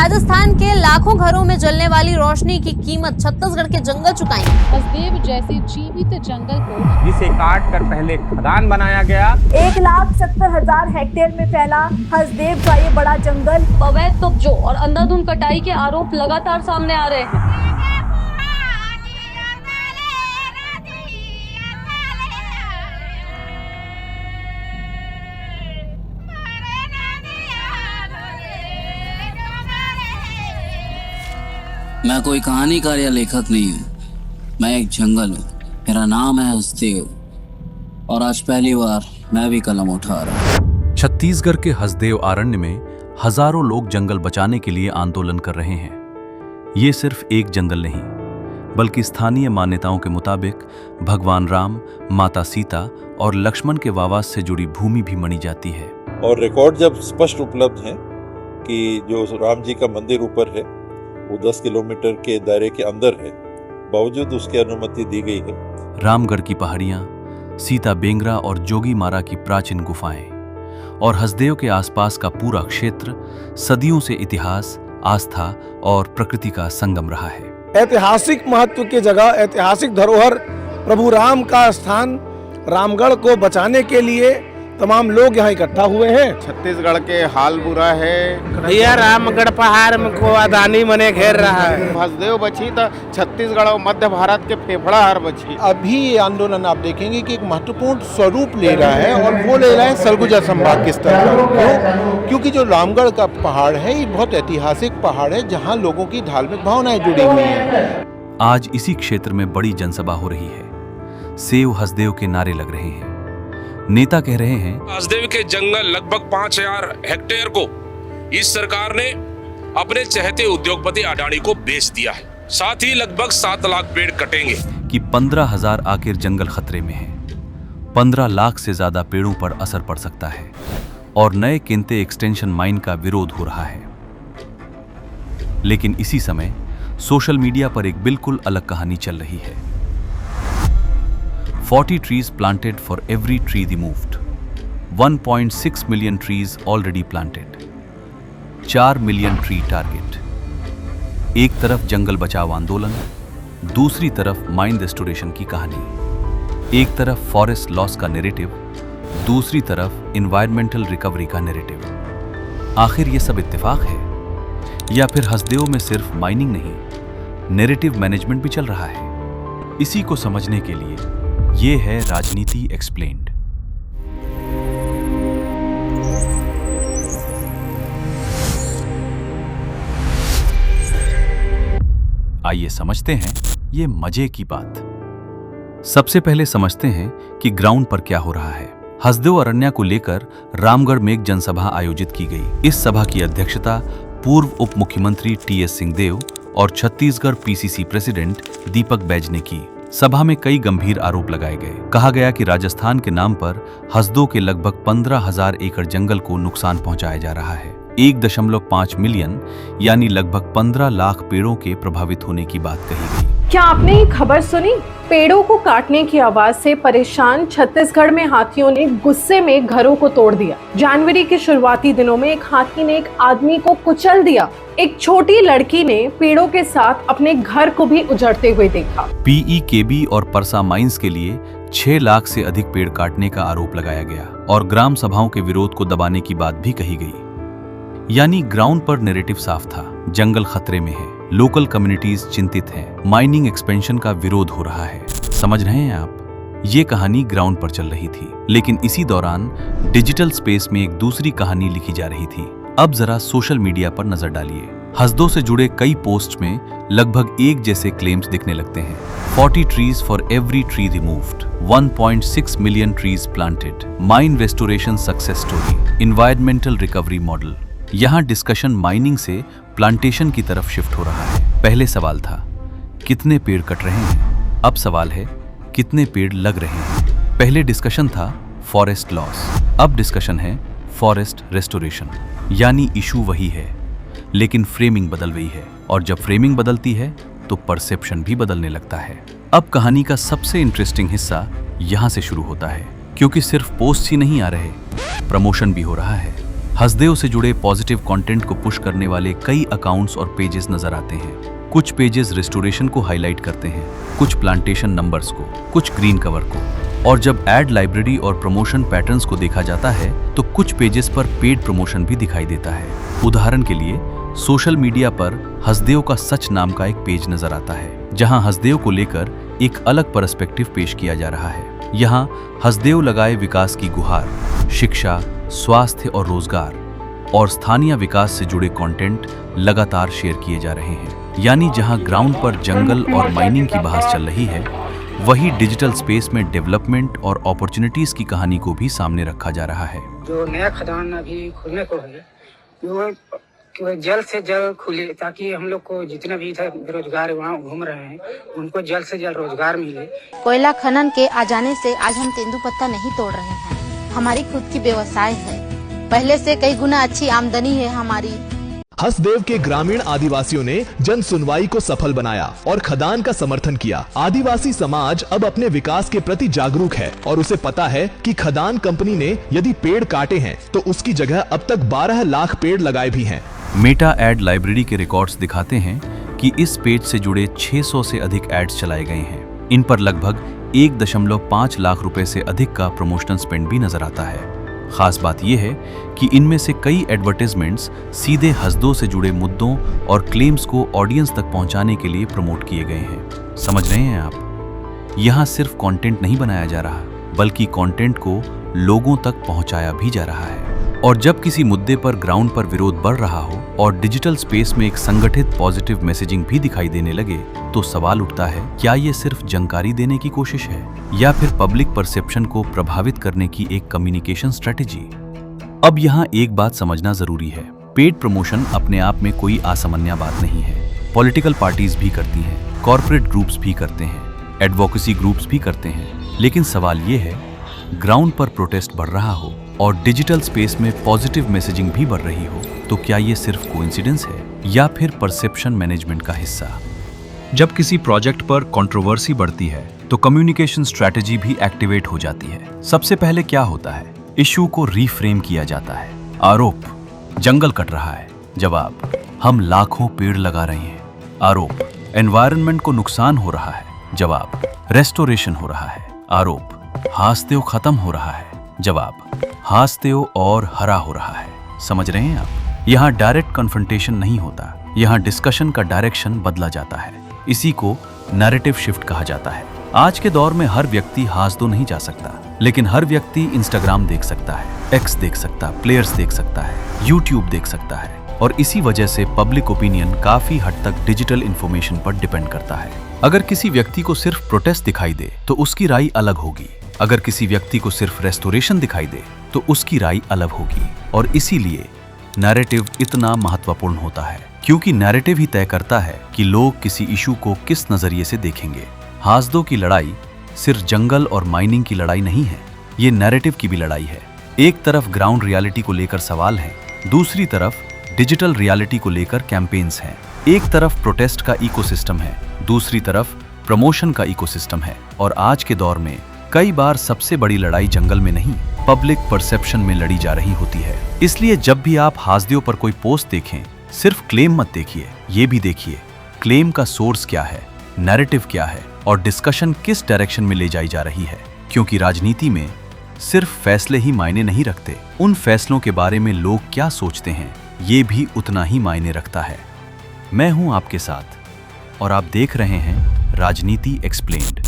राजस्थान के लाखों घरों में जलने वाली रोशनी की कीमत छत्तीसगढ़ के जंगल चुकाएंगे। हसदेव जैसे जीवित जंगल को जिसे काट कर पहले खदान बनाया गया। 1,70,000 हेक्टेयर में फैला हसदेव का ये बड़ा जंगल। अवैध कब्जों और अंधाधुंध कटाई के आरोप लगातार सामने आ रहे हैं। मैं कोई कहानीकार या लेखक नहीं हूँ, मैं एक जंगल हूँ। मेरा नाम है हसदेव और आज पहली बार मैं भी कलम उठा रहा हूँ। छत्तीसगढ़ के हसदेव अरण्य में हजारों लोग जंगल बचाने के लिए आंदोलन कर रहे हैं। ये सिर्फ एक जंगल नहीं, बल्कि स्थानीय मान्यताओं के मुताबिक भगवान राम, माता सीता और लक्ष्मण के वावास से जुड़ी भूमि भी मानी जाती है। और रिकॉर्ड जब स्पष्ट उपलब्ध हैं कि जो राम जी का मंदिर ऊपर है वो 10 किलोमीटर के दायरे के अंदर है, बावजूद उसकी अनुमति दी गई है। रामगढ़ की पहाड़ियां, सीता बेंगरा और जोगी मारा की प्राचीन गुफाएं और हसदेव के आसपास का पूरा क्षेत्र सदियों से इतिहास, आस्था और प्रकृति का संगम रहा है। ऐतिहासिक महत्व की जगह, ऐतिहासिक धरोहर प्रभु राम का स्थान रामगढ़ को बचाने के लिए तमाम लोग यहाँ इकट्ठा हुए हैं। छत्तीसगढ़ के हाल बुरा है भैया, रामगढ़ पहाड़ में को अदानी मने घेर रहा है। हसदेव बची तो छत्तीसगढ़ और मध्य भारत के फेफड़ा हर बची। अभी ये आंदोलन आप देखेंगे कि एक महत्वपूर्ण स्वरूप ले रहा है और वो ले रहा है सरगुजा संभाग के स्तर पर। क्यों? क्योंकि जो रामगढ़ का पहाड़ है ये बहुत ऐतिहासिक पहाड़ है जहाँ लोगों की धार्मिक भावनाएं जुड़ी हुई हैं। आज इसी क्षेत्र में बड़ी जनसभा हो रही है। सेव हसदेव के नारे लग रहे हैं। नेता कह रहे हैं, हसदेव के जंगल लगभग 5,000 हेक्टेयर को इस सरकार ने अपने चहेते उद्योगपति अडानी को बेच दिया है। साथ ही लगभग 7 लाख पेड़ कटेंगे कि 15,000 आखिर जंगल खतरे में है। 15 लाख से ज्यादा पेड़ों पर असर पड़ सकता है और नए किंते एक्सटेंशन माइन का विरोध हो रहा है। लेकिन इसी समय सोशल मीडिया पर एक बिल्कुल अलग कहानी चल रही है। 40 trees planted for every tree removed. 1.6 million trees already planted. 4 million tree target. एक तरफ जंगल बचाओ आंदोलन, दूसरी तरफ माइन रेस्टोरेशन की कहानी। एक तरफ फॉरेस्ट लॉस का नैरेटिव, दूसरी तरफ एनवायरमेंटल रिकवरी का नैरेटिव। आखिर ये सब इत्तेफाक है या फिर हसदेव में सिर्फ माइनिंग नहीं, नैरेटिव मैनेजमेंट भी चल रहा है? इसी को समझने के लिए ये है राजनीति एक्सप्लेन्ड। आइए समझते हैं ये मजे की बात। सबसे पहले समझते हैं कि ग्राउंड पर क्या हो रहा है। हसदेव अरण्य को लेकर रामगढ़ में एक जनसभा आयोजित की गई। इस सभा की अध्यक्षता पूर्व उप मुख्यमंत्री टी.एस. सिंहदेव और छत्तीसगढ़ पीसीसी प्रेसिडेंट दीपक बैज ने की। सभा में कई गंभीर आरोप लगाए गए। कहा गया कि राजस्थान के नाम पर हसदेव के लगभग 15,000 एकड़ जंगल को नुकसान पहुंचाया जा रहा है। 1.5 मिलियन यानी लगभग 15 लाख पेड़ों के प्रभावित होने की बात कही गई। क्या आपने ये खबर सुनी? पेड़ों को काटने की आवाज से परेशान छत्तीसगढ़ में हाथियों ने गुस्से में घरों को तोड़ दिया। जनवरी के शुरुआती दिनों में एक हाथी ने एक आदमी को कुचल दिया। एक छोटी लड़की ने पेड़ों के साथ अपने घर को भी उजड़ते हुए देखा। पीईकेबी और परसा माइंस के लिए 6 लाख से अधिक पेड़ काटने का आरोप लगाया गया और ग्राम सभाओं के विरोध को दबाने की बात भी कही गई। यानी ग्राउंड पर नैरेटिव साफ था, जंगल खतरे में है, लोकल कम्युनिटीज चिंतित हैं, माइनिंग एक्सपेंशन का विरोध हो रहा है। समझ रहे हैं आप? ये कहानी ग्राउंड पर चल रही थी, लेकिन इसी दौरान डिजिटल स्पेस में एक दूसरी कहानी लिखी जा रही थी। अब जरा सोशल मीडिया पर नजर डालिए। हसदेव से जुड़े कई पोस्ट में लगभग एक जैसे क्लेम्स दिखने लगते हैं। 40 trees for every tree removed. 1.6 million trees planted. Mine restoration success story. Environmental recovery model. यहाँ डिस्कशन माइनिंग से प्लांटेशन की तरफ शिफ्ट हो रहा है। पहले सवाल था कितने पेड़ कट रहे हैं, अब सवाल है कितने पेड़ लग रहे हैं। पहले डिस्कशन था फॉरेस्ट लॉस, अब डिस्कशन है फॉरेस्ट रेस्टोरेशन। यानी इशू वही है, लेकिन फ्रेमिंग बदल गई है और जब फ्रेमिंग बदलती है तो परसेप्शन भी बदलने लगता है। अब कहानी का सबसे इंटरेस्टिंग हिस्सा यहाँ से शुरू होता है, क्योंकि सिर्फ पोस्ट ही नहीं आ रहे, प्रमोशन भी हो रहा है। हसदेव से जुड़े पॉजिटिव कंटेंट को पुश करने वाले कई अकाउंट्स और पेजेस नजर आते हैं। कुछ पेजेस रिस्टोरेशन को हाईलाइट करते हैं, कुछ प्लांटेशन नंबर्स को, कुछ ग्रीन कवर को। और जब एड लाइब्रेरी और प्रमोशन पैटर्न्स को देखा जाता है तो कुछ पेजेस पर पेड प्रमोशन भी दिखाई देता है। उदाहरण के लिए सोशल मीडिया पर हसदेव का सच नाम का एक पेज नजर आता है, जहां हसदेव को लेकर एक अलग पर्सपेक्टिव पेश किया जा रहा है। यहाँ हसदेव लगाए विकास की गुहार, शिक्षा, स्वास्थ्य और रोजगार और स्थानीय विकास से जुड़े कंटेंट लगातार शेयर किए जा रहे हैं। यानी जहां ग्राउंड पर जंगल और माइनिंग की बहस चल रही है, वही डिजिटल स्पेस में डेवलपमेंट और अपॉर्चुनिटीज की कहानी को भी सामने रखा जा रहा है। जो नया खदान अभी खुलने को है, वो जल्द से जल्द खुले, ताकि हम लोग को जितना भी इधर बेरोजगार वहाँ घूम रहे हैं उनको जल्द से जल्द रोजगार मिले। कोयला खनन के आ जाने से आज हम तेंदुपत्ता नहीं तोड़ रहे हैं। हमारी खुद की व्यवसाय है, पहले से कई गुना अच्छी आमदनी है हमारी। हसदेव के ग्रामीण आदिवासियों ने जन सुनवाई को सफल बनाया और खदान का समर्थन किया। आदिवासी समाज अब अपने विकास के प्रति जागरूक है और उसे पता है कि खदान कंपनी ने यदि पेड़ काटे हैं तो उसकी जगह अब तक 12 लाख पेड़ लगाए भी हैं। मेटा एड लाइब्रेरी के रिकॉर्ड्स दिखाते हैं कि इस पेज से जुड़े 600 से अधिक एड्स चलाए गए हैं। इन पर लगभग 1.5 लाख रुपए से अधिक का प्रमोशनल स्पेंड भी नजर आता है। खास बात यह है कि इनमें से कई एडवर्टाइजमेंट्स सीधे हसदों से जुड़े मुद्दों और क्लेम्स को ऑडियंस तक पहुंचाने के लिए प्रमोट किए गए हैं। समझ रहे हैं आप? यहाँ सिर्फ कंटेंट नहीं बनाया जा रहा, बल्कि कंटेंट को लोगों तक पहुंचाया भी जा रहा है। और जब किसी मुद्दे पर ग्राउंड पर विरोध बढ़ रहा हो और डिजिटल स्पेस में एक संगठित पॉजिटिव मैसेजिंग भी दिखाई देने लगे, तो सवाल उठता है, क्या ये सिर्फ जानकारी देने की कोशिश है या फिर पब्लिक परसेप्शन को प्रभावित करने की एक कम्युनिकेशन स्ट्रेटेजी? अब यहाँ एक बात समझना जरूरी है, पेड प्रमोशन अपने आप में कोई असामान्य बात नहीं है। पॉलिटिकल पार्टीज भी करती हैं, कॉर्पोरेट ग्रुप्स भी करते हैं, एडवोकेसी ग्रुप्स भी करते हैं। लेकिन सवाल ये है, ग्राउंड पर प्रोटेस्ट बढ़ रहा हो और डिजिटल स्पेस में पॉजिटिव मैसेजिंग भी बढ़ रही हो, तो क्या ये सिर्फ कोइंसिडेंस है या फिर परसेप्शन मैनेजमेंट का हिस्सा? जब किसी प्रोजेक्ट पर कंट्रोवर्सी बढ़ती है तो कम्युनिकेशन स्ट्रेटेजी भी एक्टिवेट हो जाती है। सबसे पहले क्या होता है, इश्यू को रीफ्रेम किया जाता है। आरोप, जंगल कट रहा है। जवाब, हम लाखों पेड़ लगा रहे हैं। आरोप, एनवायरनमेंट को नुकसान हो रहा है। जवाब, रेस्टोरेशन हो रहा है। आरोप, हसदेव खत्म हो रहा है। जवाब, हसदेव और हरा हो रहा है। समझ रहे हैं आप? यहाँ डायरेक्ट कन्फ्रंटेशन नहीं होता, यहाँ डिस्कशन का डायरेक्शन बदला जाता है। इसी को नैरेटिव शिफ्ट कहा जाता है। आज के दौर में हर व्यक्ति हसदो नहीं जा सकता, लेकिन हर व्यक्ति इंस्टाग्राम देख सकता है, एक्स देख सकता, प्लेयर्स देख सकता है, यूट्यूब देख सकता है। और इसी वजह से पब्लिक ओपिनियन काफी हद तक डिजिटल इंफॉर्मेशन पर डिपेंड करता है। अगर किसी व्यक्ति को सिर्फ प्रोटेस्ट दिखाई दे तो उसकी राय अलग होगी। अगर किसी व्यक्ति को सिर्फ रेस्टोरेशन दिखाई दे तो उसकी राय अलग होगी। और इसीलिए नैरेटिव इतना महत्वपूर्ण होता है, क्योंकि नैरेटिव ही तय करता है कि लोग किसी इशू को किस नजरिए से देखेंगे। हसदो की लड़ाई सिर्फ जंगल और माइनिंग की लड़ाई नहीं है, ये नैरेटिव की भी लड़ाई है। एक तरफ ग्राउंड रियलिटी को लेकर सवाल है, दूसरी तरफ डिजिटल रियलिटी को लेकर कैंपेन्स हैं। एक तरफ प्रोटेस्ट का इकोसिस्टम है, दूसरी तरफ प्रमोशन का इकोसिस्टम है। और आज के दौर में कई बार सबसे बड़ी लड़ाई जंगल में नहीं, पब्लिक परसेप्शन में लड़ी जा रही होती है। इसलिए जब भी आप हसदेव पर कोई पोस्ट देखें, सिर्फ क्लेम मत देखिए, ये भी देखिए क्लेम का सोर्स क्या है, नैरेटिव क्या है और डिस्कशन किस डायरेक्शन में ले जाई जा रही है। क्योंकि राजनीति में सिर्फ फैसले ही मायने नहीं रखते, उन फैसलों के बारे में लोग क्या सोचते हैं ये भी उतना ही मायने रखता है। मैं हूं आपके साथ और आप देख रहे हैं राजनीति एक्सप्लेन्ड।